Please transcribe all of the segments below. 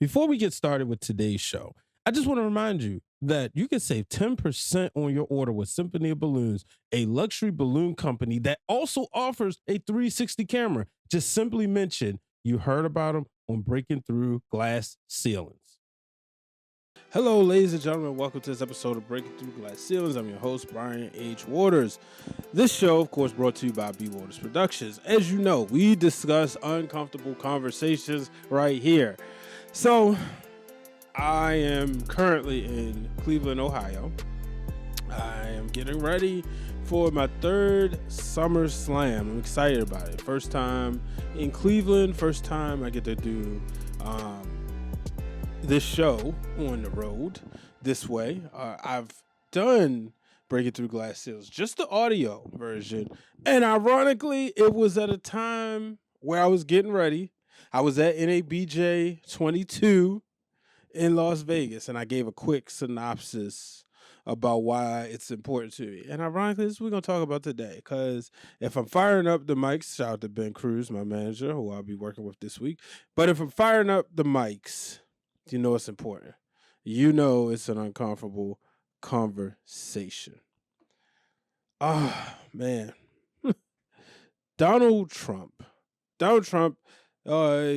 Before we get started with today's show, I just want to remind you that you can save 10% on your order with Symphony of Balloons, a luxury balloon company that also offers a 360 camera. Just simply mention you heard about them on Breaking Through Glass Ceilings. Hello, ladies and gentlemen. Welcome to this episode of Breaking Through Glass Ceilings. I'm your host, Brian H. Waters. This show, of course, brought to you by B. Waters Productions. As you know, we discuss uncomfortable conversations right here. So, I am currently in Cleveland, Ohio. I am getting ready for my third Summer Slam. I'm excited about it. First time in Cleveland, first time I get to do this show on the road this way. I've done Breaking Through Glass Ceilings, just the audio version. And ironically, it was at a time where I was getting ready. I was at NABJ 22 in Las Vegas, and I gave a quick synopsis about why it's important to me. And ironically, this is what we're going to talk about today, because if I'm firing up the mics, shout out to Ben Cruz, my manager, who I'll be working with this week. But if I'm firing up the mics, you know it's important. You know it's an uncomfortable conversation. Ah, man. Donald Trump,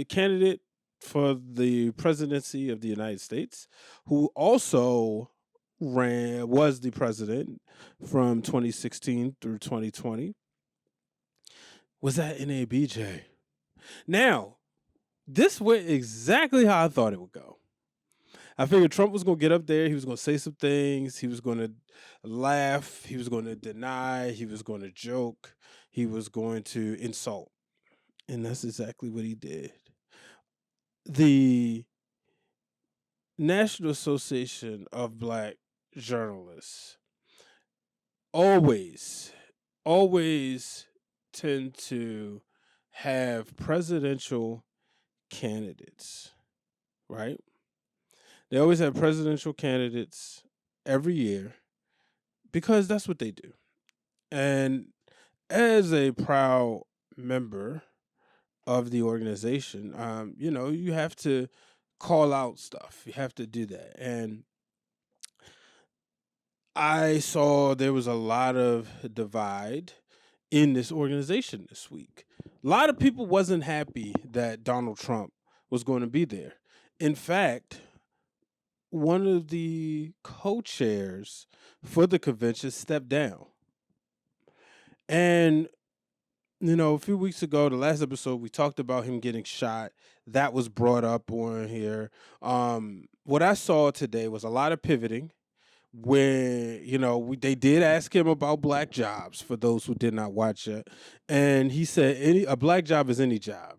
candidate for the presidency of the United States, who also was the president from 2016 through 2020, was at NABJ. Now, this went exactly how I thought it would go. I figured Trump was going to get up there. He was going to say some things. He was going to laugh. He was going to deny. He was going to joke. He was going to insult. And that's exactly what he did. The National Association of Black Journalists always tend to have presidential candidates, right? They always have presidential candidates every year because that's what they do. And as a proud member of the organization, you have to call out stuff. You have to do that. And I saw there was a lot of divide in this organization this week. A lot of people wasn't happy that Donald Trump was going to be there. In fact, one of the co-chairs for the convention stepped down. And, a few weeks ago, the last episode, we talked about him getting shot. That was brought up on here. What I saw today was a lot of pivoting where, they did ask him about black jobs, for those who did not watch it. And he said a black job is any job.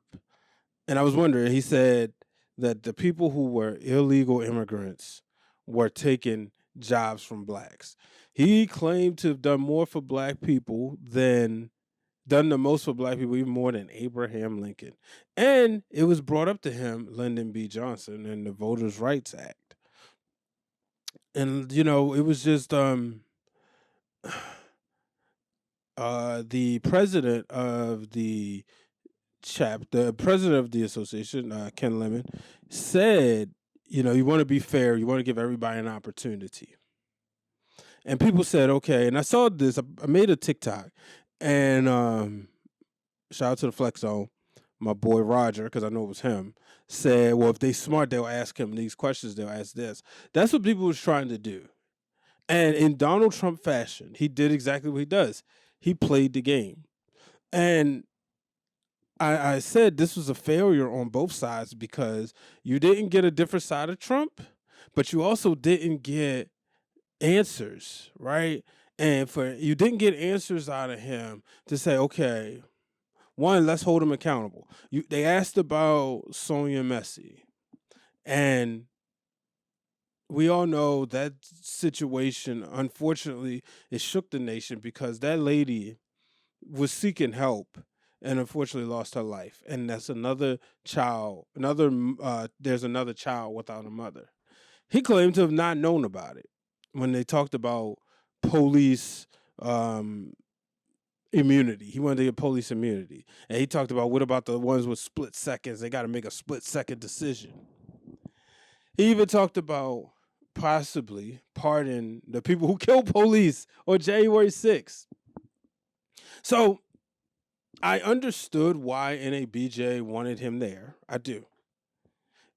And I was wondering, he said that the people who were illegal immigrants were taking jobs from blacks. He claimed to have done more for black people done the most for black people, even more than Abraham Lincoln. And it was brought up to him, Lyndon B. Johnson, and the Voters' Rights Act. And, it was just the president of the president of the association, Ken Lemon, said, you want to be fair, you want to give everybody an opportunity. And people said, okay. And I saw this, I made a TikTok, and shout out to the Flex Zone, my boy Roger, because I know it was him, said, well, if they smart, they'll ask him these questions, they'll ask this. That's what people was trying to do. And in Donald Trump fashion, he did exactly what he does. He played the game. And I said this was a failure on both sides because you didn't get a different side of Trump, but you also didn't get answers, right? And you didn't get answers out of him to say, okay, one, let's hold him accountable. They asked about Sonia Messi, and we all know that situation, unfortunately, it shook the nation because that lady was seeking help and unfortunately lost her life. And that's another child, there's another child without a mother. He claimed to have not known about it when they talked about police immunity. He wanted to get police immunity. And he talked about, what about the ones with split seconds? They got to make a split second decision. He even talked about possibly pardon the people who killed police on January 6th. So I understood why NABJ wanted him there. I do.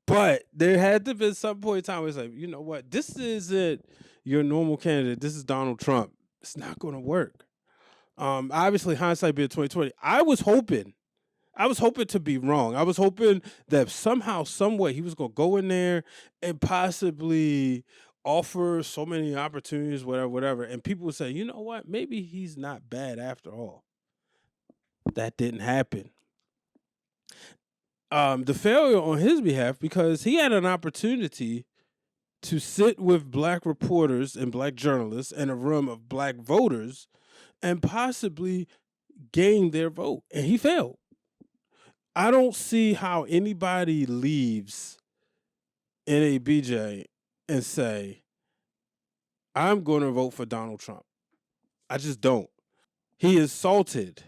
But there had to be some point in time where it's like, you know what? This isn't your normal candidate. This is Donald Trump. It's not going to work. Obviously, hindsight being 2020. I was hoping to be wrong. I was hoping that somehow, some way, he was going to go in there and possibly offer so many opportunities, whatever, whatever. And people would say, you know what? Maybe he's not bad after all. That didn't happen. The failure on his behalf because he had an opportunity to sit with black reporters and black journalists in a room of black voters and possibly gain their vote. And he failed. I don't see how anybody leaves NABJ and say, I'm going to vote for Donald Trump. I just don't. He assaulted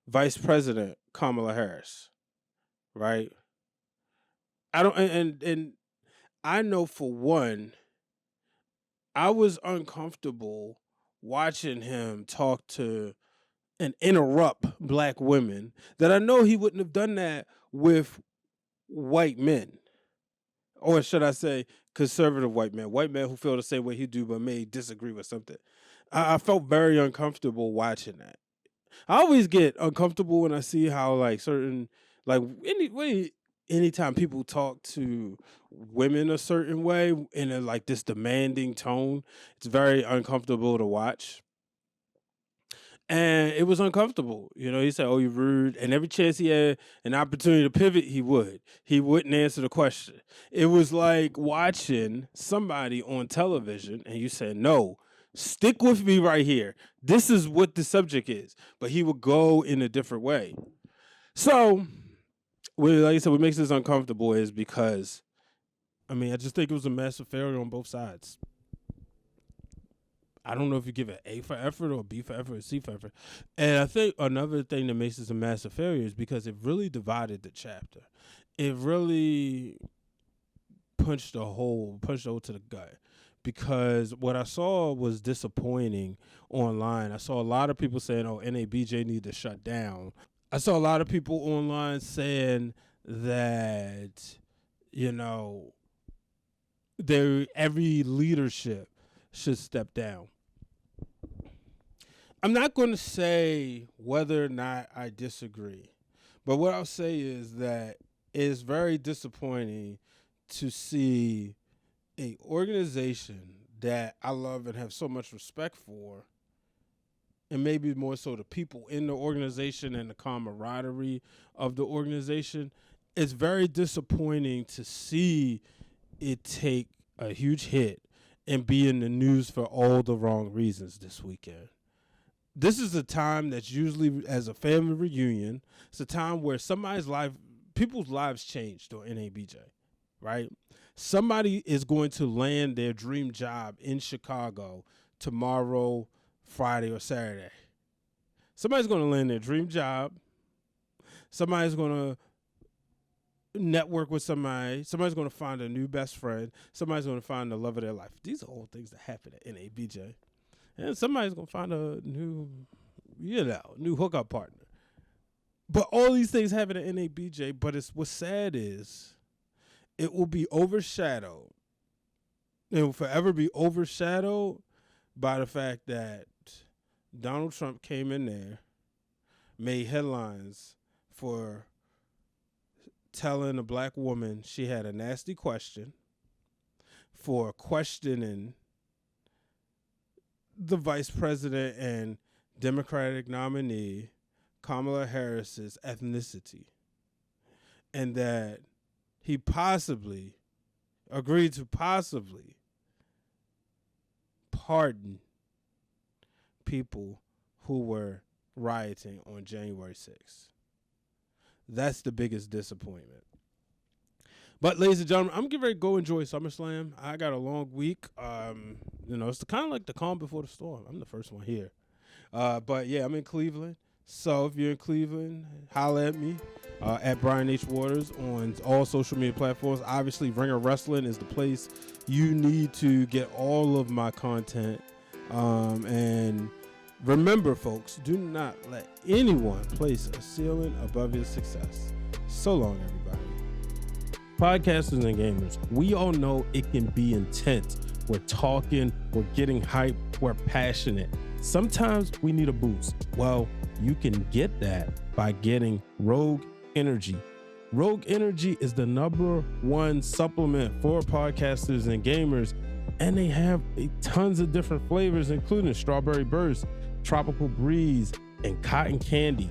Vice President Kamala Harris, right? I don't, and I know for one, I was uncomfortable watching him talk to and interrupt black women that I know he wouldn't have done that with white men. Or should I say conservative white men who feel the same way he do but may disagree with something. I felt very uncomfortable watching that. I always get uncomfortable when I see how like certain like anytime people talk to women a certain way in a like this demanding tone, it's very uncomfortable to watch. And it was uncomfortable. You know, he said, "Oh, you're rude." And every chance he had an opportunity to pivot, he would. He wouldn't answer the question. It was like watching somebody on television and you said, "No, stick with me right here. This is what the subject is." But he would go in a different way. So, like I said, what makes this uncomfortable is because, I mean, I just think it was a massive failure on both sides. I don't know if you give it A for effort or B for effort or C for effort. And I think another thing that makes this a massive failure is because it really divided the chapter. It really punched a hole to the gut. Because what I saw was disappointing online. I saw a lot of people saying, "Oh, NABJ need to shut down." I saw a lot of people online saying that, you know, every leadership should step down. I'm not going to say whether or not I disagree, but what I'll say is that it's very disappointing to see a organization that I love and have so much respect for, and maybe more so the people in the organization and the camaraderie of the organization. It's very disappointing to see it take a huge hit and be in the news for all the wrong reasons this weekend. This is a time that's usually as a family reunion. It's a time where people's lives changed on NABJ, right? Somebody is going to land their dream job in Chicago tomorrow, Friday, or Saturday. Somebody's going to land their dream job. Somebody's going to network with somebody. Somebody's going to find a new best friend. Somebody's going to find the love of their life. These are all things that happen at NABJ. And somebody's going to find a new hookup partner. But all these things happen at NABJ. But what's sad is it will be overshadowed. It will forever be overshadowed by the fact that Donald Trump came in there, made headlines for telling a black woman she had a nasty question, for questioning the vice president and Democratic nominee Kamala Harris's ethnicity, and that he possibly agreed to possibly pardon people who were rioting on January 6th. That's the biggest disappointment. But ladies and gentlemen, I'm getting ready to go enjoy SummerSlam. I got a long week. It's kind of like the calm before the storm. I'm the first one here. But yeah, I'm in Cleveland. So if you're in Cleveland, holla at me at Brian H. Waters on all social media platforms. Obviously, Ringer Wrestling is the place you need to get all of my content. And remember, folks, do not let anyone place a ceiling above your success. So long, everybody. Podcasters and gamers, we all know it can be intense. We're talking, we're getting hype, we're passionate. Sometimes we need a boost. Well, you can get that by getting Rogue Energy. Rogue Energy is the #1 supplement for podcasters and gamers, and they have tons of different flavors, including Strawberry Burst, Tropical Breeze, and Cotton Candy.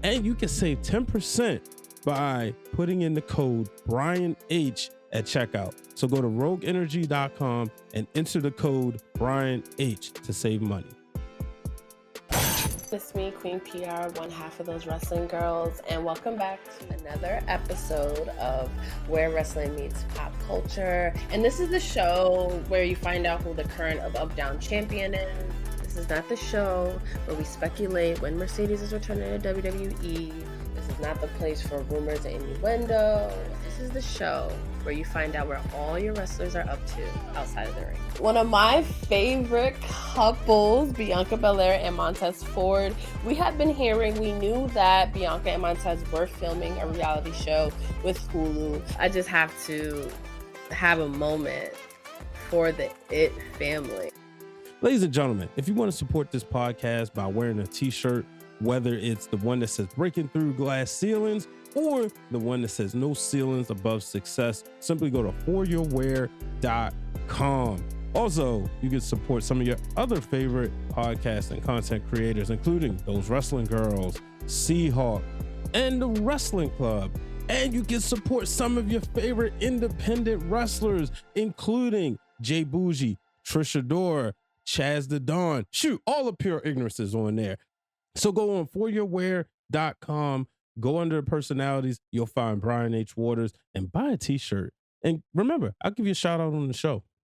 And you can save 10% by putting in the code Brian H at checkout. So go to rogueenergy.com and enter the code Brian H to save money. It's me, Queen PR, one half of those wrestling girls, and welcome back to another episode of Where Wrestling Meets Pop Culture. And this is the show where you find out who the current Up Down champion is. This is not the show where we speculate when Mercedes is returning to WWE. This is not the place for rumors and innuendo. This is the show where you find out where all your wrestlers are up to outside of the ring. One of my favorite couples, Bianca Belair and Montez Ford. We knew that Bianca and Montez were filming a reality show with Hulu. I just have to have a moment for the It family. Ladies and gentlemen, if you want to support this podcast by wearing a t-shirt, whether it's the one that says Breaking Through Glass Ceilings or the one that says No Ceilings Above Success, simply go to foryourwear.com. Also, you can support some of your other favorite podcast and content creators, including Those Wrestling Girls, Seahawk, and the Wrestling Club. And you can support some of your favorite independent wrestlers, including Jay Bougie, Trisha Dora, Chaz the Don. Shoot, all of Pure Ignorance is on there. So go on foryourwear.com, go under personalities, you'll find Brian H. Waters, and buy a t-shirt. And remember, I'll give you a shout out on the show.